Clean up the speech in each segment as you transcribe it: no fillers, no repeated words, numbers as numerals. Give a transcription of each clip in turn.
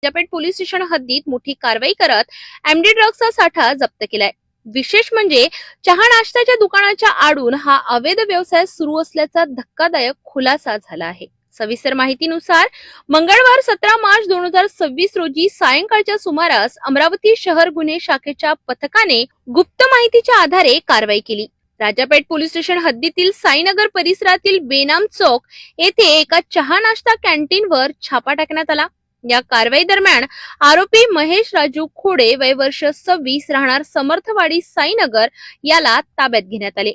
Rajapeth police station हद्दीत मोठी कारवाई करत एमडी ड्रग्सचा साठा जप्त केलाय। विशेष म्हणजे चहा नाश्त्याच्या दुकानाच्या आडून हा अवैध व्यवसाय सुरू असल्याचा धक्कादायक खुलासा झाला आहे। सविस्तर माहितीनुसार मंगळवार 17 मार्च 2026 रोजी सायंकाळच्या सुमारास अमरावती शहर गुन्हे शाखेच्या पथकाने गुप्त माहितीच्या आधारे कारवाई केली। राजापेठ पोलीस स्टेशन हद्दीतील साईनगर परिसरातील बेनाम चौक येथे एका चहा नाश्ता कॅन्टीनवर छापा टाकण्यात आला। या कारवाई दरम्यान आरोपी महेश राजू खोडे वय वर्ष 26 राहणार समर्थवाडी साईनगर याला ताब्यात घेण्यात आले।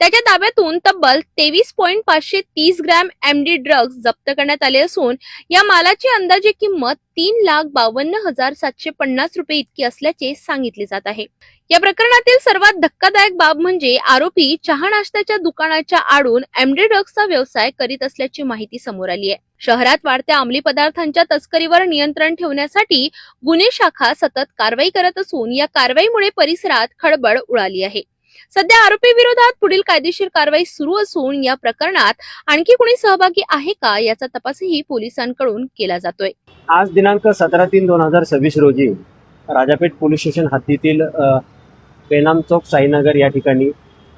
त्याच्या ताब्यातून तब्बल 23.530 ग्रॅम एमडी ड्रग्ज जप्त करण्यात आले असून या मालाची अंदाजे किंमत 3,52,750 रुपये इतकी असल्याचे सांगितले जात आहे। या प्रकरणातील सर्वात धक्कादायक बाब म्हणजे आरोपी चहा नाश्त्याच्या दुकानाच्या आडून एमडी ड्रग्सचा व्यवसाय करीत असल्याची माहिती समोर आली आहे। शहरात वाढत्या अंमली पदार्थांच्या तस्करीवर नियंत्रण ठेवण्यासाठी गुन्हे शाखा सतत कारवाई करत असून या कारवाईमुळे परिसरात खळबळ उडाली आहे। सध्या आरोपी विरोधात पुढील कायदेशीर कारवाई सुरू असून या प्रकरणात आणखी कोणी सहभागी आहे का याचा तपासही पोलिसांकडून केला जातोय। आज दिनांक 17/3/2026 रोजी राजापेठ पोलीस स्टेशन हद्दीतील बेनाम चौक साईनगर या ठिकाणी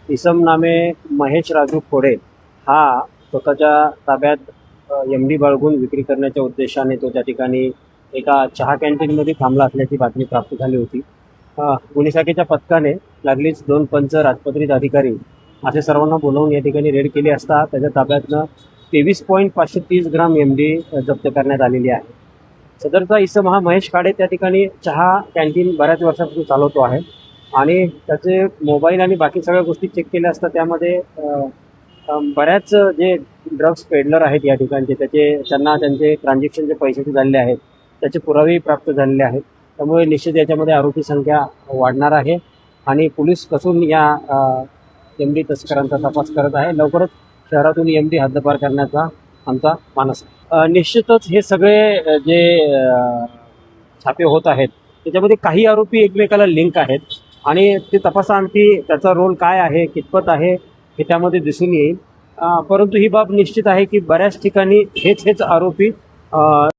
इसम नामे महेश राजू खोडे हा स्वतःच्या ताब्यात एमडी बाळगून विक्री करण्याच्या उद्देशाने तो त्या ठिकाणी एका चहा कॅन्टीनमध्ये थांबला असल्याची बातमी प्राप्त झाली होती। गुन्हे शाखेच्या पथकाने लागलीच 2 पंच राजपत्रित अधिकारी असे सर्वांना बोलावून या ठिकाणी रेड केली असता त्याच्या ताब्यातनं 23.530 ग्राम एमडी जप्त करण्यात आलेली आहे। सदरचा इसम हा महेश खाडे त्या ठिकाणी चहा कॅन्टीन बऱ्याच वर्षापासून चालवतो आहे आणि त्याचे मोबाईल आणि बाकी सगळ्या गोष्टी चेक केल्या असता त्यामध्ये बऱ्याच जे ड्रग्स पेडलर आहेत या ठिकाणचे त्यांना त्यांचे ट्रान्झॅक्शनचे पैसे झालेले आहेत त्याचे पुरावेही प्राप्त झालेले आहेत। त्यामुळे निश्चित याच्यामध्ये आरोपी संख्या वाढणार आहे आणि पोलीस कसून या एमडी तस्करांचा तपास करत आहे। लवकरच शहरातून एमडी हद्दपार करण्याचा आमचा मानस आहे। निश्चितच हे सगळे जे छापे होत आहेत त्याच्यामध्ये काही आरोपी एकमेकाला लिंक आहेत आणि ते तपासाअंती त्याचा रोल काय आहे कितपत आहे हे त्यामध्ये दिसून येईल। परंतु ही बाब निश्चित आहे की बऱ्याच ठिकाणी हेच आरोपी